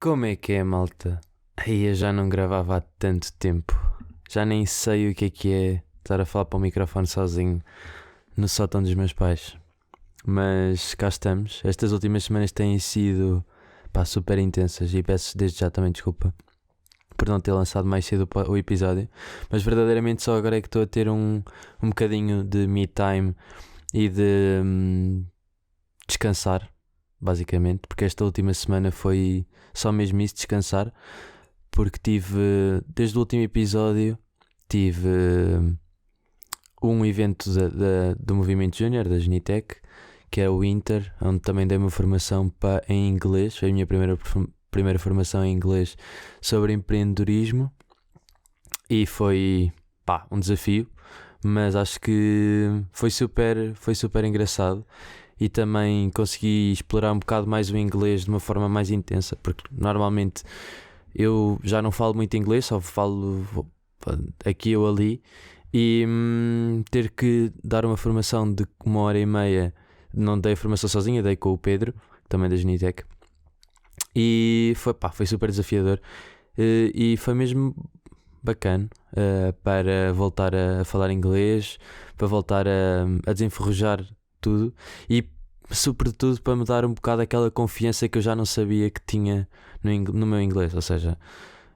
Como é que é, malta? Aí eu já não gravava há tanto tempo. Já nem sei o que é estar a falar para o microfone sozinho no sótão dos meus pais. Mas cá estamos. Estas últimas semanas têm sido super intensas e peço desde já também desculpa por não ter lançado mais cedo o episódio. Mas verdadeiramente só agora é que estou a ter um bocadinho de me time e de descansar, basicamente, porque esta última semana foi só mesmo isso, descansar, porque desde o último episódio, tive um evento do Movimento Júnior, da Genitec, que é o Inter, onde também dei uma formação em inglês, foi a minha primeira formação em inglês sobre empreendedorismo, e foi um desafio, mas acho que foi super engraçado. E também consegui explorar um bocado mais o inglês de uma forma mais intensa, porque normalmente eu já não falo muito inglês, só falo aqui ou ali, e ter que dar uma formação de 1h30, não dei a formação sozinha, dei com o Pedro, também da Genitec, e foi super desafiador, e foi mesmo bacana, para voltar a falar inglês, para voltar a desenferrujar tudo e sobretudo para me dar um bocado aquela confiança que eu já não sabia que tinha no meu inglês. Ou seja,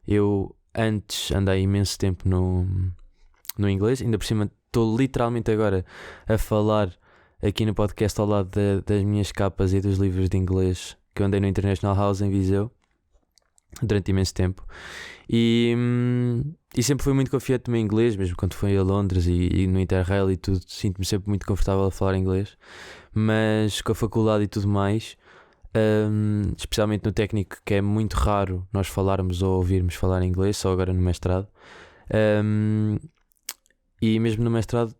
eu antes andei imenso tempo no inglês, ainda por cima estou literalmente agora a falar aqui no podcast ao lado das minhas capas e dos livros de inglês que eu andei no International House em Viseu durante imenso tempo, e sempre fui muito confiante no meu inglês, mesmo quando fui a Londres e no Interrail e tudo, sinto-me sempre muito confortável a falar inglês, mas com a faculdade e tudo mais, especialmente no técnico, que é muito raro nós falarmos ou ouvirmos falar inglês, só agora no mestrado, e mesmo no mestrado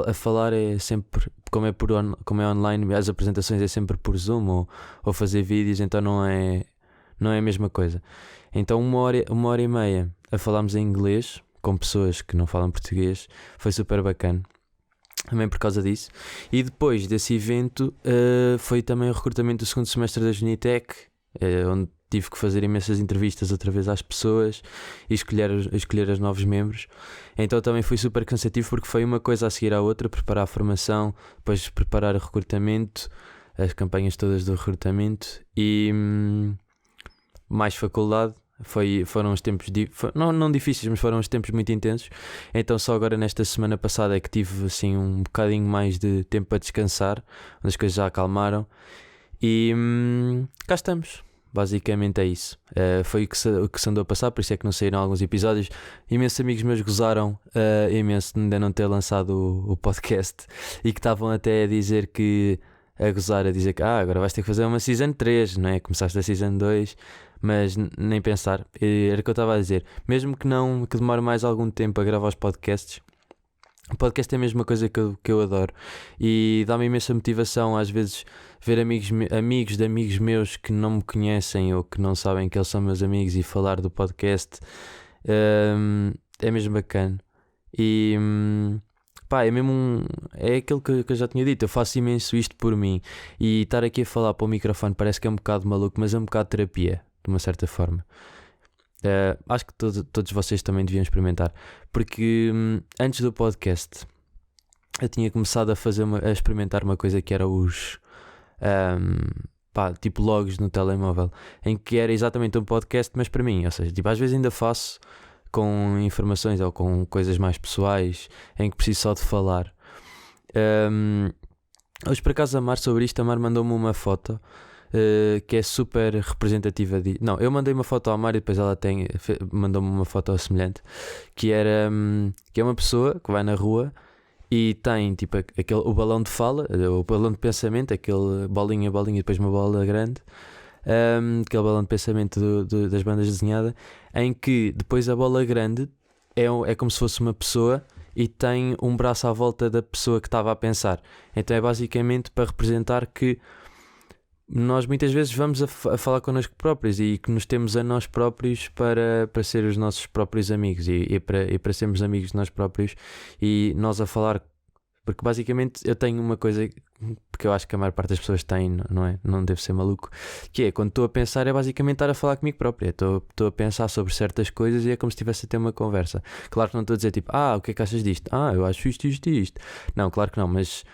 a falar é sempre, como é online, as apresentações é sempre por Zoom ou fazer vídeos, então não é a mesma coisa. Então 1h30 a falarmos em inglês com pessoas que não falam português foi super bacana, também por causa disso. E depois desse evento foi também o recrutamento do segundo semestre da Genitec, onde tive que fazer imensas entrevistas outra vez às pessoas e escolher os novos membros. Então também foi super cansativo, porque foi uma coisa a seguir à outra: preparar a formação, depois preparar o recrutamento, as campanhas todas do recrutamento e mais faculdade. Foram uns tempos não difíceis, mas foram uns tempos muito intensos. Então só agora nesta semana passada é que tive assim um bocadinho mais de tempo para descansar, onde as coisas já acalmaram, e cá estamos. Basicamente é isso. Foi o que se andou a passar, por isso é que não saíram alguns episódios. Imensos amigos meus gozaram imenso de ainda não ter lançado o podcast, e que estavam até a dizer que a dizer que agora vais ter que fazer uma Season 3, não é? Começaste a Season 2, mas nem pensar. Era o que eu estava a dizer. Mesmo que demore mais algum tempo a gravar os podcasts, o podcast é a mesma coisa que eu adoro, e dá-me imensa motivação às vezes ver amigos de amigos meus que não me conhecem ou que não sabem que eles são meus amigos e falar do podcast. É mesmo bacana. E é mesmo é aquilo que eu já tinha dito. Eu faço imenso isto por mim, e estar aqui a falar para o microfone parece que é um bocado maluco, mas é um bocado de terapia, de uma certa forma. Acho que todos vocês também deviam experimentar, porque antes do podcast eu tinha começado a experimentar uma coisa que era os tipo logs no telemóvel, em que era exatamente um podcast, mas para mim. Ou seja, tipo, às vezes ainda faço com informações ou com coisas mais pessoais em que preciso só de falar. Hoje, por acaso, a Mar sobre isto, a Mar mandou-me uma foto que é super representativa de... Não, eu mandei uma foto à Mar e depois ela mandou-me uma foto semelhante, que é uma pessoa que vai na rua e tem tipo o balão de fala, o balão de pensamento, aquele bolinha e depois uma bola grande, aquele balão de pensamento das bandas desenhadas, em que depois a bola grande é como se fosse uma pessoa e tem um braço à volta da pessoa que estava a pensar. Então é basicamente para representar que nós muitas vezes vamos a falar connosco próprios, e que nos temos a nós próprios para ser os nossos próprios amigos, e para sermos amigos de nós próprios, e nós a falar Porque basicamente eu tenho uma coisa que eu acho que a maior parte das pessoas tem, não é? Não devo ser maluco. Que é, quando estou a pensar, é basicamente estar a falar comigo próprio. Estou a pensar sobre certas coisas e é como se estivesse a ter uma conversa. Claro que não estou a dizer tipo, o que é que achas disto? Eu acho isto, isto e isto. Não, claro que não, mas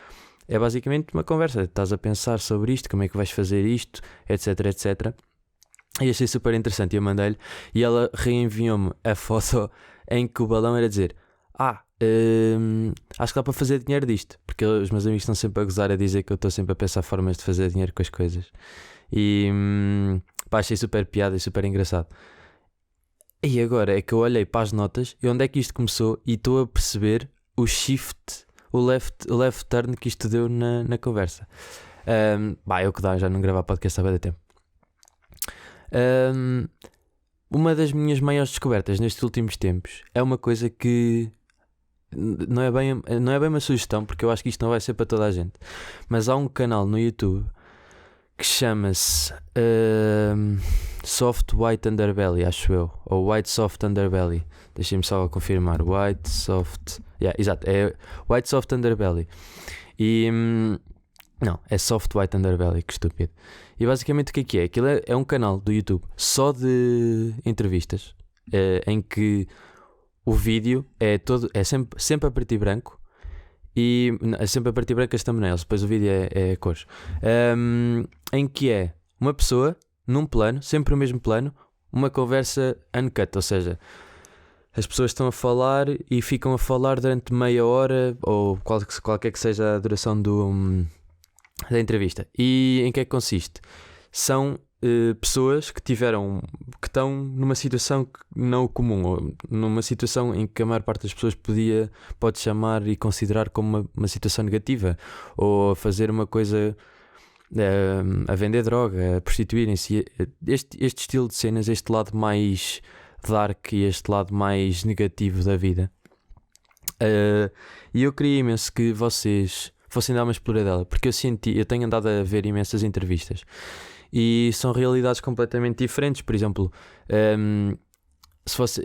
é basicamente uma conversa. Estás a pensar sobre isto, como é que vais fazer isto, etc, etc. E achei super interessante e eu mandei-lhe e ela reenviou-me a foto em que o balão era dizer acho que dá para fazer dinheiro disto, porque os meus amigos estão sempre a gozar, a dizer que eu estou sempre a pensar formas de fazer dinheiro com as coisas e achei super piada e super engraçado. E agora é que eu olhei para as notas e onde é que isto começou e estou a perceber o shift, o left turn que isto deu na conversa. É o que dá, já não gravar podcast há bastante tempo. Uma das minhas maiores descobertas nestes últimos tempos é uma coisa que não é bem uma sugestão, porque eu acho que isto não vai ser para toda a gente, mas há um canal no YouTube que chama-se Soft White Underbelly, acho eu, ou White Soft Underbelly. Deixem-me só confirmar. White Soft, exato, é White Soft Underbelly. E não, é Soft White Underbelly, que estúpido. E basicamente o que é? Aquilo é um canal do YouTube só de entrevistas, em que o vídeo é sempre a preto e branco. E é sempre a preto e branco as thumbnails, depois o vídeo é a cores. Em que é uma pessoa num plano, sempre o mesmo plano, uma conversa uncut, ou seja, as pessoas estão a falar e ficam a falar durante meia hora ou qualquer que seja a duração da entrevista. E em que é que consiste? São pessoas que estão numa situação não comum, ou numa situação em que a maior parte das pessoas pode chamar e considerar como uma situação negativa, ou a fazer uma coisa, a vender droga, a prostituírem-se. Este estilo de cenas, este lado mais dark e este lado mais negativo da vida. E eu queria imenso que vocês fossem dar uma exploradela, porque eu tenho andado a ver imensas entrevistas e são realidades completamente diferentes. Por exemplo, se fosse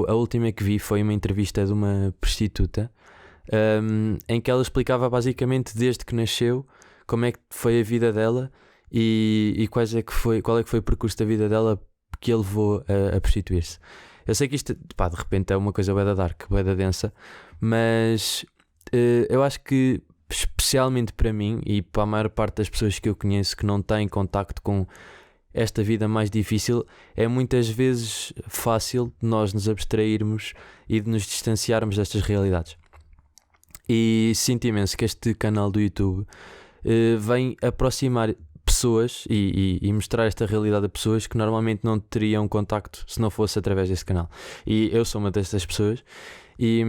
a última que vi foi uma entrevista de uma prostituta, em que ela explicava basicamente desde que nasceu como é que foi a vida dela e qual é que foi o percurso da vida dela que a levou a prostituir-se. Eu sei que isto, de repente é uma coisa bué da dark, bué da densa, mas eu acho que especialmente para mim e para a maior parte das pessoas que eu conheço que não têm contacto com esta vida mais difícil, é muitas vezes fácil de nós nos abstrairmos e de nos distanciarmos destas realidades. E sinto imenso que este canal do YouTube vem aproximar pessoas e mostrar esta realidade a pessoas que normalmente não teriam contacto se não fosse através deste canal. E eu sou uma destas pessoas. E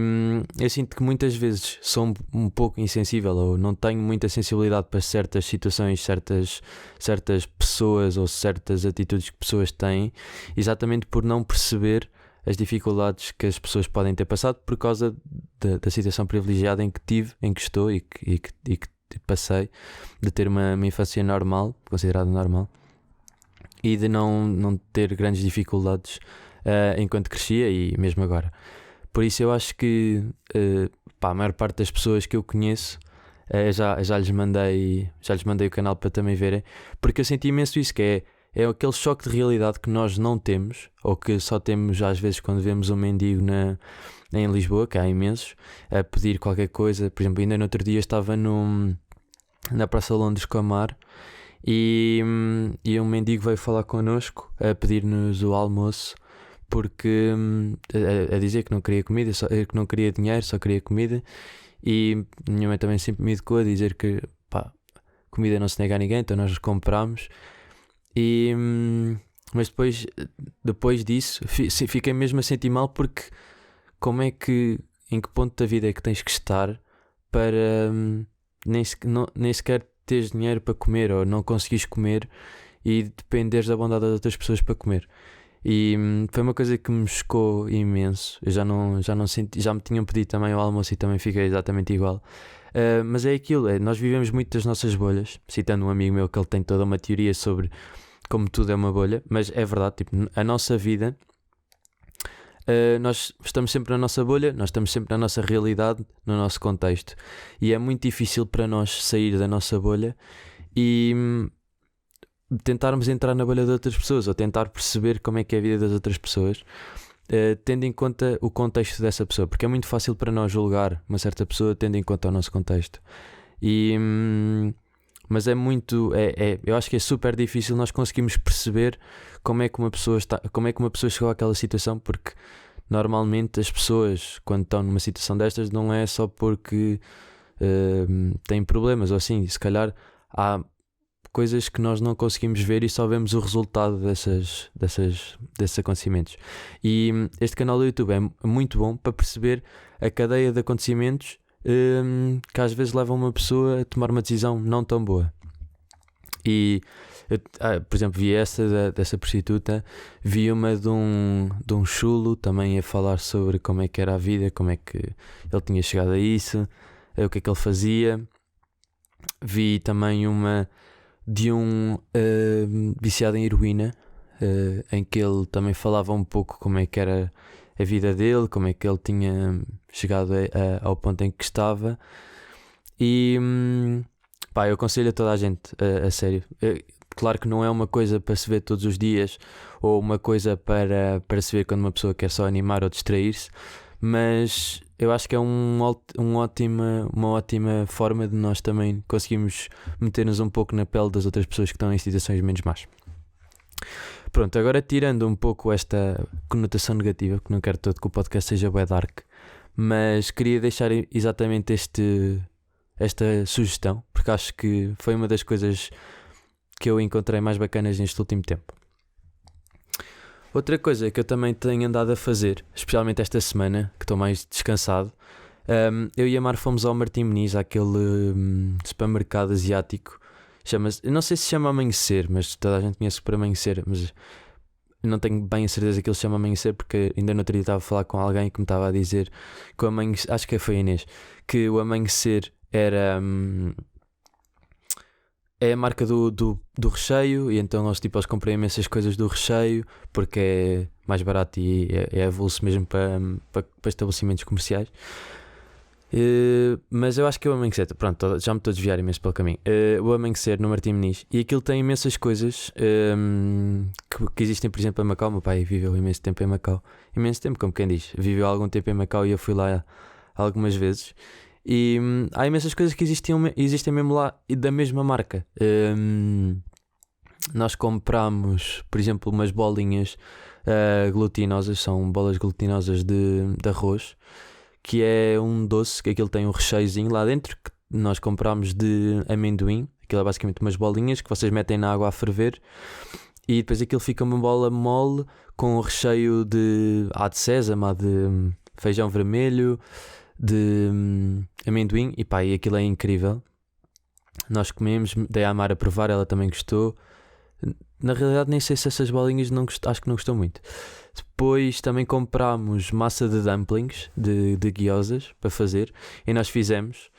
eu sinto que muitas vezes sou um pouco insensível ou não tenho muita sensibilidade para certas situações, certas pessoas ou certas atitudes que pessoas têm, exatamente por não perceber as dificuldades que as pessoas podem ter passado por causa da situação privilegiada em que tive, em que estou e que passei, de ter uma infância normal, considerada normal, e de não ter grandes dificuldades enquanto crescia e mesmo agora. Por isso eu acho que a maior parte das pessoas que eu conheço, já lhes mandei o canal para também verem, porque eu senti imenso isso, que é aquele choque de realidade que nós não temos, ou que só temos às vezes quando vemos um mendigo em Lisboa, que há imensos, a pedir qualquer coisa. Por exemplo, ainda no outro dia estava na Praça Londres com a Mar, e um mendigo veio falar connosco a pedir-nos o almoço, porque a dizer que não queria comida, que não queria dinheiro, só queria comida. E a minha mãe também sempre me educou a dizer que comida não se nega a ninguém, então nós comprámos. Mas depois disso fiquei mesmo a sentir mal, porque em que ponto da vida é que tens que estar para nem sequer teres dinheiro para comer, ou não conseguires comer e dependeres da bondade das outras pessoas para comer. E foi uma coisa que me chocou imenso. Eu já não senti, já me tinham pedido também o almoço e também fiquei exatamente igual. Mas é aquilo, nós vivemos muito das nossas bolhas. Citando um amigo meu que ele tem toda uma teoria sobre como tudo é uma bolha, mas é verdade, tipo, a nossa vida nós estamos sempre na nossa bolha, nós estamos sempre na nossa realidade, no nosso contexto, e é muito difícil para nós sair da nossa bolha e tentarmos entrar na bolha de outras pessoas, ou tentar perceber como é que é a vida das outras pessoas, tendo em conta o contexto dessa pessoa, porque é muito fácil para nós julgar uma certa pessoa tendo em conta o nosso contexto. Mas é muito, eu acho que é super difícil nós conseguirmos perceber como é que uma pessoa chegou àquela situação, porque normalmente as pessoas, quando estão numa situação destas, não é só porque têm problemas ou assim. Se calhar há coisas que nós não conseguimos ver e só vemos o resultado desses acontecimentos. E este canal do YouTube é muito bom para perceber a cadeia de acontecimentos que às vezes levam uma pessoa a tomar uma decisão não tão boa. E por exemplo, vi essa dessa prostituta, vi uma de um chulo também a falar sobre como é que era a vida, como é que ele tinha chegado a isso, o que é que ele fazia. Vi também uma de um viciado em heroína, em que ele também falava um pouco como é que era a vida dele, como é que ele tinha chegado ao ponto em que estava. E eu aconselho a toda a gente, a sério. Claro que não é uma coisa para se ver todos os dias, ou uma coisa para se ver quando uma pessoa quer só animar ou distrair-se, mas eu acho que é uma ótima forma de nós também conseguirmos meter-nos um pouco na pele das outras pessoas que estão em situações menos más. Pronto, agora tirando um pouco esta conotação negativa, que não quero todo que o podcast seja bué dark, mas queria deixar exatamente esta sugestão, porque acho que foi uma das coisas que eu encontrei mais bacanas neste último tempo. Outra coisa que eu também tenho andado a fazer, especialmente esta semana, que estou mais descansado, eu e a Mar fomos ao Martim Moniz, àquele supermercado asiático. Chama-se, eu não sei se chama Amanhecer, mas toda a gente conhece por Amanhecer, mas eu não tenho bem a certeza que ele se chama Amanhecer, porque ainda no outro dia estava a falar com alguém que me estava a dizer que o Amanhecer, acho que foi a Inês, que o Amanhecer era é a marca do recheio, e então eles compram imensas coisas do recheio porque é mais barato e é avulso mesmo para estabelecimentos comerciais. Mas eu acho que é o Amanhecer, pronto, já me estou a desviar imenso pelo caminho. O Amanhecer no Martim Moniz, e aquilo tem imensas coisas que existem, por exemplo, em Macau. Meu pai viveu imenso tempo em Macau, imenso tempo, como quem diz, viveu algum tempo em Macau e eu fui lá algumas vezes. E há imensas coisas que existem mesmo lá e da mesma marca. Nós compramos, por exemplo, umas bolinhas glutinosas, são bolas glutinosas de arroz, que é um doce, que aquilo tem um recheiozinho lá dentro, que nós compramos de amendoim. Aquilo é basicamente umas bolinhas que vocês metem na água a ferver, e depois aquilo fica uma bola mole com recheio de sésamo, de feijão vermelho, de amendoim, e aquilo é incrível. Nós comemos, dei à Mara a provar, ela também gostou. Na realidade nem sei se essas bolinhas acho que não gostou muito. Depois também comprámos massa de dumplings, de guiosas, para fazer, e nós fizemos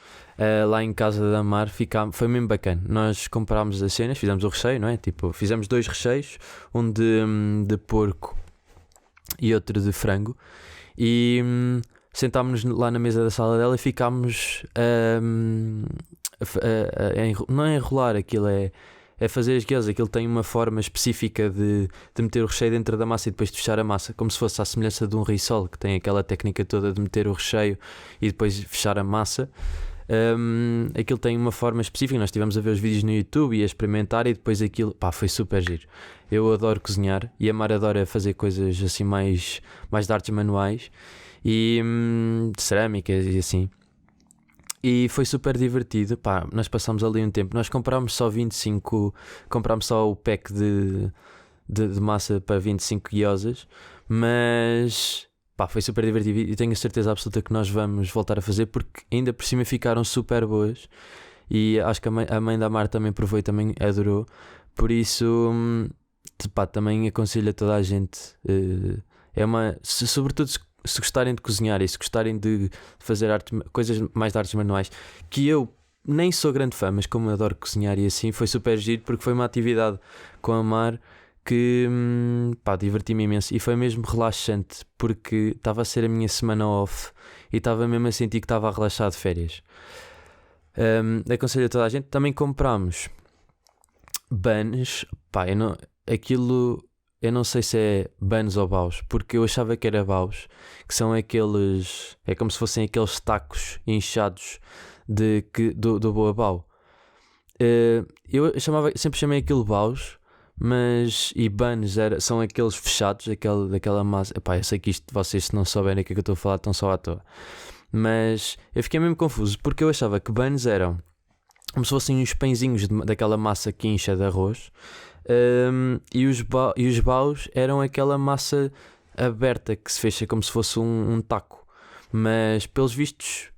lá em casa da Mar. Foi mesmo bacana. Nós comprámos as cenas, fizemos o recheio, não é? Fizemos 2 recheios, um de porco e outro de frango, e sentámos-nos lá na mesa da sala dela e ficámos não é enrolar, aquilo é fazer as guiosas. Aquilo tem uma forma específica de meter o recheio dentro da massa e depois de fechar a massa, como se fosse à semelhança de um risol, que tem aquela técnica toda de meter o recheio e depois fechar a massa. Aquilo tem uma forma específica. Nós estivemos a ver os vídeos no YouTube e a experimentar, e depois aquilo foi super giro. Eu adoro cozinhar e a Mara adora fazer coisas assim mais de artes manuais e de cerâmicas e assim. E foi super divertido. Nós passámos ali um tempo. Nós comprámos só o pack de massa para 25 guiosas, mas foi super divertido e tenho a certeza absoluta que nós vamos voltar a fazer, porque ainda por cima ficaram super boas, e acho que a mãe da Mar também provou e também adorou. Por isso também aconselho a toda a gente, sobretudo se gostarem de cozinhar e se gostarem de fazer coisas mais de artes manuais, que eu nem sou grande fã, mas como adoro cozinhar e assim, foi super giro, porque foi uma atividade com a Mar que pá, diverti-me imenso e foi mesmo relaxante porque estava a ser a minha semana off e estava mesmo a sentir que estava a relaxar de férias. Aconselho a toda a gente. Também comprámos buns, pá, eu não sei se é buns ou baus, porque eu achava que era baus, que são aqueles, é como se fossem aqueles tacos inchados do Boa Bau. Sempre chamei aquilo baus, mas e buns são aqueles fechados, daquela massa. Epá, eu sei que isto, vocês se não souberem o que é que eu estou a falar, estão só à toa. Mas eu fiquei mesmo confuso, porque eu achava que buns eram como se fossem uns pãezinhos daquela massa que incha de arroz, e os baus eram aquela massa aberta que se fecha como se fosse um taco. Mas pelos vistos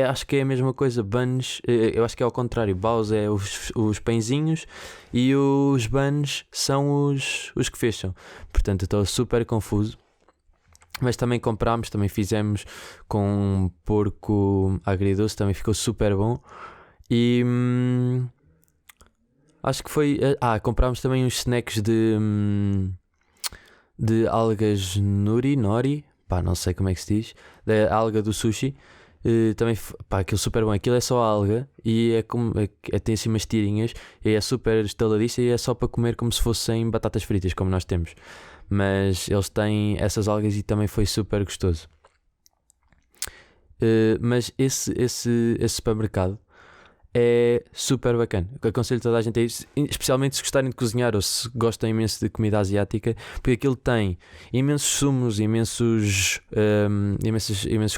acho que é a mesma coisa. Buns, eu acho que é ao contrário. Baus é os pãezinhos e os buns são os que fecham. Portanto, eu estou super confuso. Mas também comprámos, também fizemos com um porco agridoce, também ficou super bom. E acho que foi. Comprámos também uns snacks de algas nori, pá, não sei como é que se diz, da alga do sushi. Também, pá, aquilo super bom. Aquilo é só alga e tem assim umas tirinhas e é super estaladiça e é só para comer como se fossem batatas fritas, como nós temos. Mas eles têm essas algas e também foi super gostoso. Mas esse supermercado é super bacana. Eu aconselho toda a gente a ir, especialmente se gostarem de cozinhar ou se gostam imenso de comida asiática, porque aquilo tem imensos sumos, imensos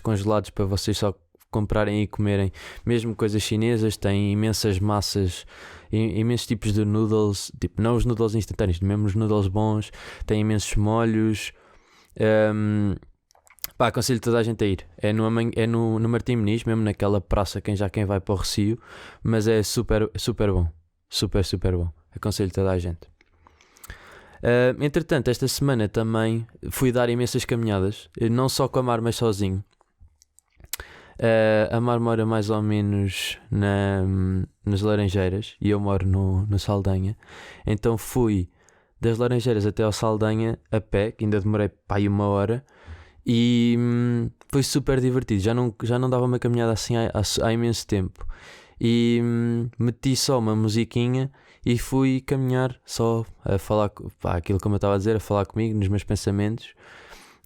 congelados para vocês só comprarem e comerem. Mesmo coisas chinesas, tem imensas massas, imensos tipos de noodles, tipo, não os noodles instantâneos, mesmo os noodles bons, tem imensos molhos. Pá, aconselho toda a gente a ir. É no Martim Moniz, mesmo naquela praça, quem vai para o Recio, mas é super, super bom. Super, super bom. Aconselho toda a gente. Entretanto, esta semana também fui dar imensas caminhadas, não só com a Mar, mas sozinho. A Mar mora mais ou menos nas Laranjeiras e eu moro no Saldanha. Então fui das Laranjeiras até ao Saldanha a pé, que ainda demorei para aí 1 hora. E foi super divertido. Já não dava uma caminhada assim há imenso tempo. E meti só uma musiquinha e fui caminhar só a falar, aquilo como eu estava a dizer, a falar comigo nos meus pensamentos.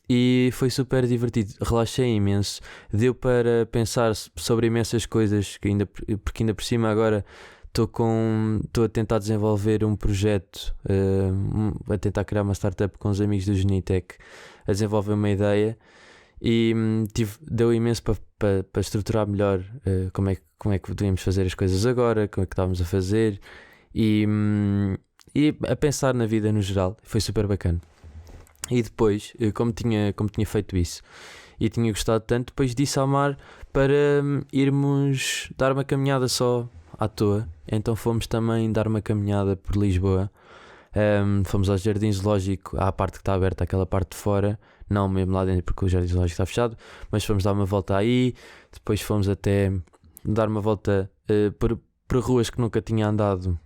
E foi super divertido. Relaxei imenso. Deu para pensar sobre imensas coisas, porque ainda por cima agora estou a tentar desenvolver um projeto, a tentar criar uma startup com os amigos do Genitec, a desenvolver uma ideia e deu imenso para estruturar melhor como é que devíamos fazer as coisas agora, como é que estávamos a fazer e a pensar na vida no geral. Foi super bacana. E depois, como tinha feito isso e tinha gostado tanto, depois disse ao Mar para irmos dar uma caminhada só à toa. Então fomos também dar uma caminhada por Lisboa. Fomos ao Jardim Zoológico, à parte que está aberta, aquela parte de fora, não mesmo lá dentro porque o Jardim Zoológico está fechado, mas fomos dar uma volta aí. Depois fomos até dar uma volta por ruas que nunca tinha andado,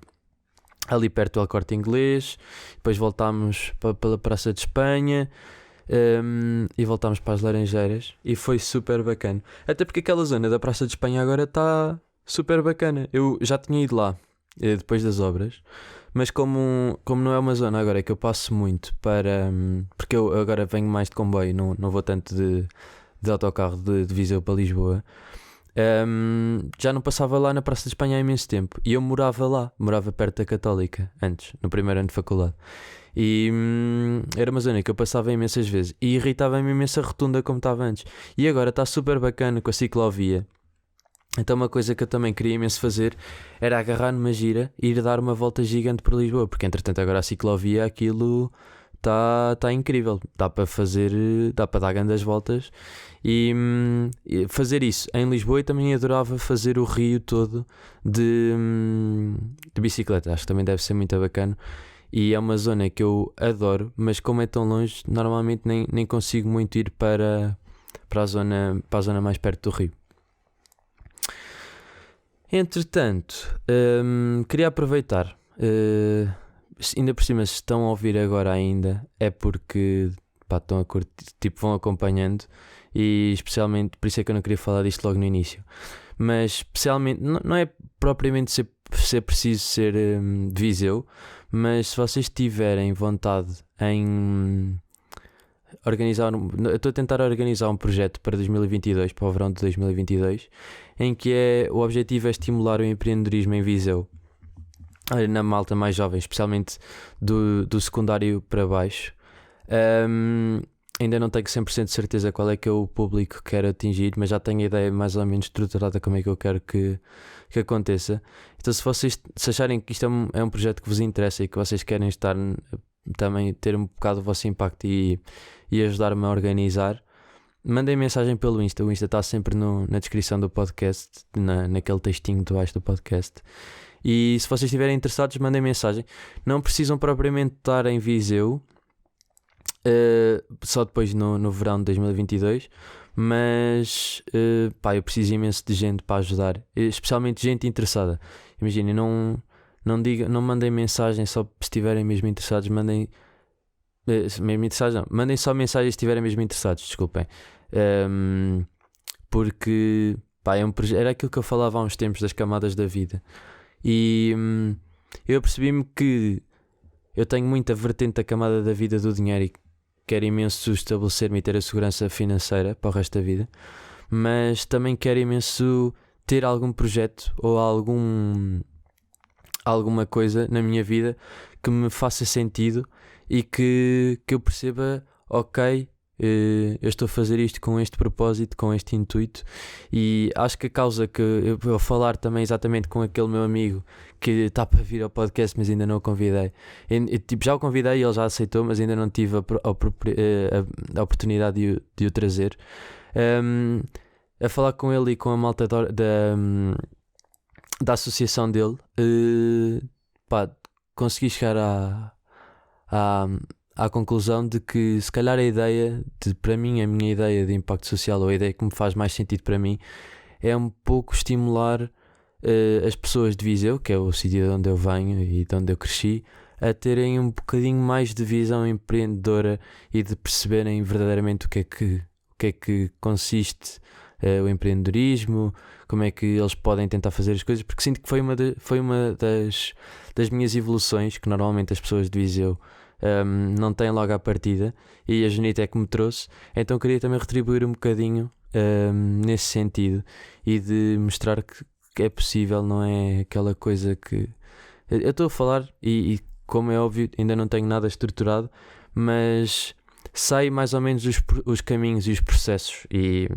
ali perto do El Corte Inglês. Depois voltámos pela Praça de Espanha, e voltámos para as Laranjeiras e foi super bacana. Até porque aquela zona da Praça de Espanha agora está super bacana. Eu já tinha ido lá depois das obras, mas como não é uma zona agora que eu passo muito porque eu agora venho mais de comboio, não vou tanto de autocarro de Viseu para Lisboa. Já não passava lá na Praça de Espanha há imenso tempo e eu morava perto da Católica antes, no primeiro ano de faculdade, e era uma zona que eu passava imensas vezes e irritava-me imensa rotunda como estava antes, e agora está super bacana com a ciclovia. Então uma coisa que eu também queria imenso fazer era agarrar numa gira e ir dar uma volta gigante por Lisboa, porque entretanto agora a ciclovia, aquilo está incrível, dá para dar grandes voltas e fazer isso em Lisboa. E também adorava fazer o Rio todo de bicicleta, acho que também deve ser muito bacana. E é uma zona que eu adoro, mas como é tão longe, normalmente nem consigo muito ir para a zona mais perto do Rio. Entretanto, queria aproveitar ainda por cima, se estão a ouvir agora ainda, é porque pá, estão a curtir, tipo, vão acompanhando. E especialmente, por isso é que eu não queria falar disto logo no início. Mas especialmente, não é propriamente ser preciso ser de Viseu, mas se vocês tiverem vontade em organizar, eu estou a tentar organizar um projeto para 2022, para o verão de 2022, em que o objetivo é estimular o empreendedorismo em Viseu, na malta mais jovem, especialmente do secundário para baixo. Ainda não tenho 100% de certeza qual é que é o público que quero atingir, mas já tenho a ideia mais ou menos estruturada como é que eu quero que aconteça. Então, se vocês acharem que isto é um projeto que vos interessa e que vocês querem estar também, ter um bocado o vosso impacto e ajudar-me a organizar, mandem mensagem pelo Insta. O Insta está sempre na descrição do podcast, naquele textinho de baixo do podcast. E se vocês estiverem interessados, mandem mensagem. Não precisam propriamente estar em Viseu, só depois no verão de 2022, mas pá, eu preciso imenso de gente para ajudar, especialmente gente interessada. Imaginem, não mandem mensagem só se estiverem mesmo interessados, mandem só mensagem se estiverem mesmo interessados, desculpem. Porque pá, era aquilo que eu falava há uns tempos das camadas da vida, e eu percebi-me que eu tenho muita vertente da camada da vida do dinheiro e quero imenso estabelecer-me e ter a segurança financeira para o resto da vida, mas também quero imenso ter algum projeto ou alguma coisa na minha vida que me faça sentido e que eu perceba, ok, eu estou a fazer isto com este propósito, com este intuito. E acho que a causa que eu vou falar também exatamente com aquele meu amigo que está para vir ao podcast, mas ainda não o convidei. Tipo, já o convidei e ele já aceitou, mas ainda não tive a oportunidade de o trazer. A falar com ele e com a malta da associação dele, pá, consegui chegar à conclusão de que se calhar para mim, a minha ideia de impacto social, ou a ideia que me faz mais sentido para mim, é um pouco estimular as pessoas de Viseu, que é o sítio de onde eu venho e de onde eu cresci, a terem um bocadinho mais de visão empreendedora e de perceberem verdadeiramente o que é que consiste o empreendedorismo, como é que eles podem tentar fazer as coisas, porque sinto que foi uma das minhas evoluções, que normalmente as pessoas de Viseu não têm logo à partida, e a Janita é que me trouxe. Então queria também retribuir um bocadinho nesse sentido, e de mostrar que é possível, não é aquela coisa que eu estou a falar, e como é óbvio ainda não tenho nada estruturado, mas sei mais ou menos os caminhos e os processos, e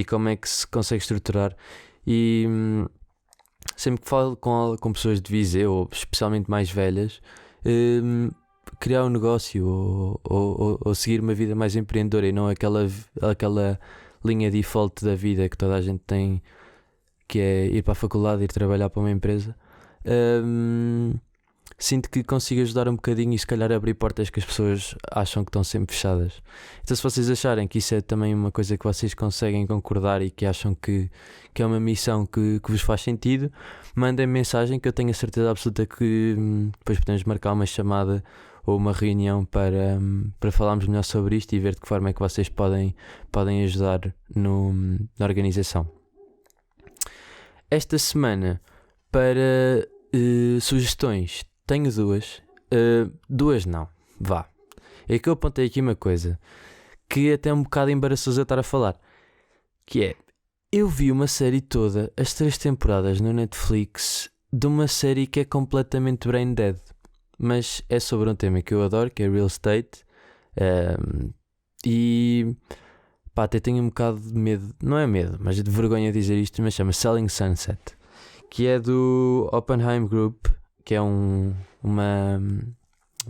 como é que se consegue estruturar. E sempre que falo com pessoas de Viseu, ou especialmente mais velhas, criar um negócio ou seguir uma vida mais empreendedora, e não aquela linha default da vida que toda a gente tem, que é ir para a faculdade, ir trabalhar para uma empresa. Sinto que consigo ajudar um bocadinho e se calhar abrir portas que as pessoas acham que estão sempre fechadas. Então, se vocês acharem que isso é também uma coisa que vocês conseguem concordar e que acham que é uma missão que vos faz sentido, mandem mensagem, que eu tenho a certeza absoluta que depois podemos marcar uma chamada ou uma reunião para falarmos melhor sobre isto e ver de que forma é que vocês podem ajudar na organização. Esta semana, para sugestões, tenho duas não, vá. É que eu apontei aqui uma coisa que até é um bocado embaraçoso eu estar a falar, que é, eu vi uma série toda, as 3 temporadas no Netflix, de uma série que é completamente brain dead, mas é sobre um tema que eu adoro, que é real estate, e pá, até tenho um bocado de medo, não é medo, mas de vergonha de dizer isto, mas chama Selling Sunset, que é do Oppenheim Group, que é uma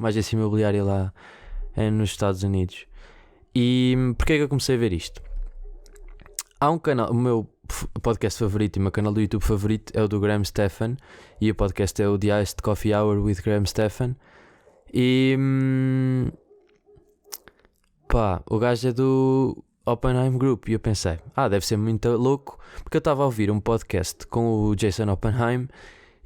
agência imobiliária lá nos Estados Unidos. E porquê é que eu comecei a ver isto? Há um canal, o meu podcast favorito e o meu canal do YouTube favorito é o do Graham Stephan, e o podcast é o The Iced Coffee Hour with Graham Stephan. E pá, o gajo é do Oppenheim Group, e eu pensei, deve ser muito louco, porque eu estava a ouvir um podcast com o Jason Oppenheim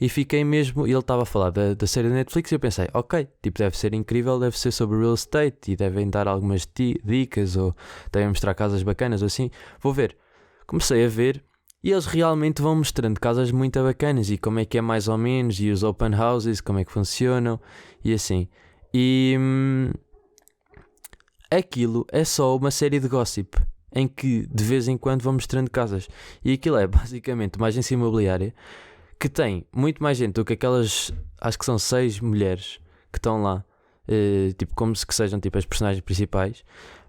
e fiquei mesmo. Ele estava a falar da série da Netflix e eu pensei, ok, tipo, deve ser incrível, deve ser sobre real estate e devem dar algumas dicas ou devem mostrar casas bacanas ou assim. Vou ver. Comecei a ver e eles realmente vão mostrando casas muito bacanas e como é que é mais ou menos, e os open houses, como é que funcionam e assim. E aquilo é só uma série de gossip em que de vez em quando vão mostrando casas. E aquilo é basicamente uma agência imobiliária que tem muito mais gente do que aquelas, acho que são 6 mulheres que estão lá, tipo, como se que sejam tipo as personagens principais,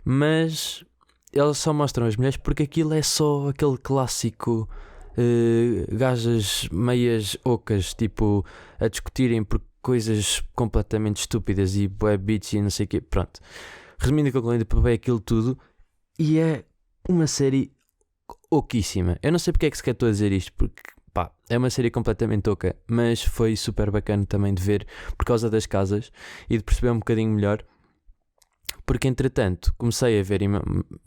mas elas só mostram as mulheres porque aquilo é só aquele clássico gajas meias ocas, tipo, a discutirem por coisas completamente estúpidas e bué bitch e não sei o quê. Pronto, resumindo e concluindo, é aquilo tudo e é uma série oquíssima. Eu não sei porque é que sequer estou a dizer isto, porque pá, é uma série completamente oca, mas foi super bacana também de ver por causa das casas e de perceber um bocadinho melhor, porque entretanto comecei a ver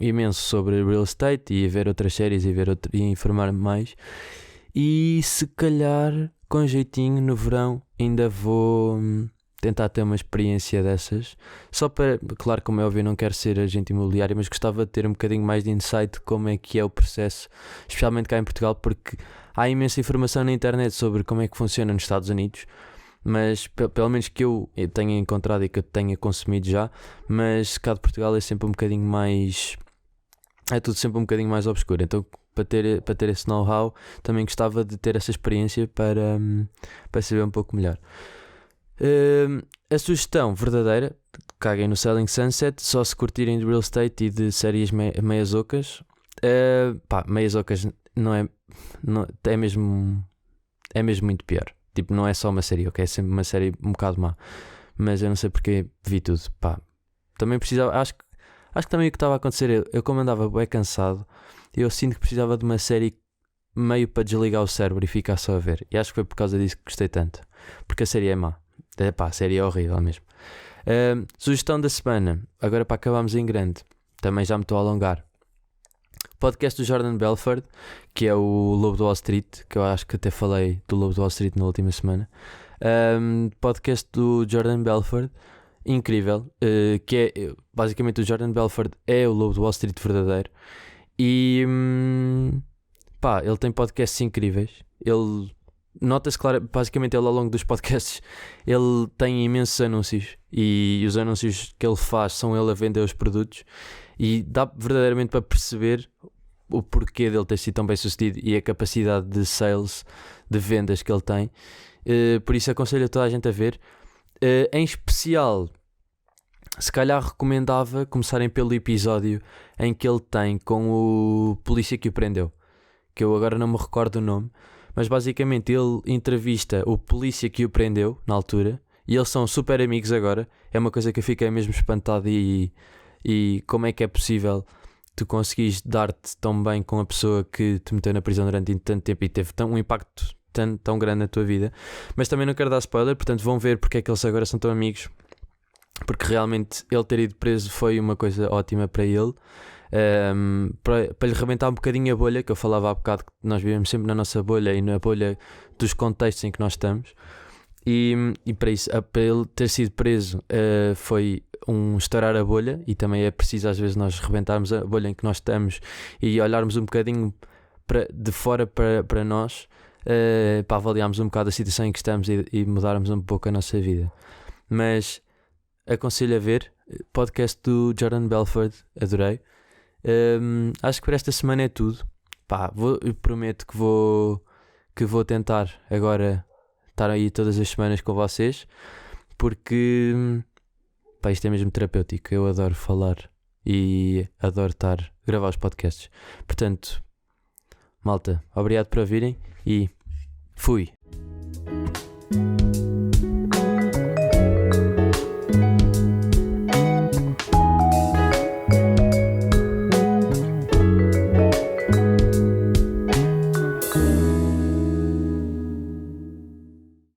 imenso sobre real estate e a ver outras séries e a informar-me mais, e se calhar com jeitinho no verão ainda vou tentar ter uma experiência dessas, só para, claro, como é óbvio, não quero ser agente imobiliário, mas gostava de ter um bocadinho mais de insight de como é que é o processo, especialmente cá em Portugal, porque há imensa informação na internet sobre como é que funciona nos Estados Unidos, mas pelo menos que eu tenha encontrado e que eu tenha consumido já, mas cá de Portugal é sempre um bocadinho mais, é tudo sempre um bocadinho mais obscuro. Então para ter esse know-how também gostava de ter essa experiência para saber um pouco melhor. A sugestão verdadeira, caguem no Selling Sunset, só se curtirem de real estate e de séries meias ocas. Meias ocas não, é mesmo muito pior. Tipo, não é só uma série, ok? É sempre uma série um bocado má, mas eu não sei porque vi tudo. Também precisava, acho que também o que estava a acontecer, eu como andava bem cansado, eu sinto que precisava de uma série meio para desligar o cérebro e ficar só a ver, e acho que foi por causa disso que gostei tanto, porque a série é má. A série é horrível mesmo. Sugestão da semana, agora para acabarmos em grande, também já me estou a alongar. Podcast do Jordan Belfort, que é o Lobo de Wall Street, que eu acho que até falei do Lobo de Wall Street na última semana. Podcast do Jordan Belfort, incrível, que é basicamente o Jordan Belfort é o Lobo de Wall Street verdadeiro. E ele tem podcasts incríveis. Ele nota-se claro, basicamente ele ao longo dos podcasts ele tem imensos anúncios, e os anúncios que ele faz são ele a vender os produtos, e dá verdadeiramente para perceber o porquê dele ter sido tão bem sucedido e a capacidade de sales, de vendas que ele tem. Por isso aconselho a toda a gente a ver. Em especial, se calhar recomendava começarem pelo episódio em que ele tem com o polícia que o prendeu, que eu agora não me recordo o nome, mas basicamente ele entrevista o polícia que o prendeu na altura, e eles são super amigos agora. É uma coisa que eu fiquei mesmo espantado, e como é que é possível tu conseguires dar-te tão bem com a pessoa que te meteu na prisão durante tanto tempo e teve um impacto tão grande na tua vida. Mas também não quero dar spoiler, portanto vão ver porque é que eles agora são tão amigos, porque realmente ele ter ido preso foi uma coisa ótima para ele. Para lhe rebentar um bocadinho a bolha, que eu falava há bocado, que nós vivemos sempre na nossa bolha e na bolha dos contextos em que nós estamos, e para isso, para ele ter sido preso, foi estourar a bolha, e também é preciso às vezes nós rebentarmos a bolha em que nós estamos e olharmos um bocadinho de fora para nós, para avaliarmos um bocado a situação em que estamos e mudarmos um pouco a nossa vida. Mas aconselho a ver podcast do Jordan Belfort, adorei. Acho que por esta semana é tudo. Eu prometo que vou tentar agora estar aí todas as semanas com vocês, porque isto é mesmo terapêutico. Eu adoro falar e adoro gravar os podcasts. Portanto, malta, obrigado por ouvirem e fui.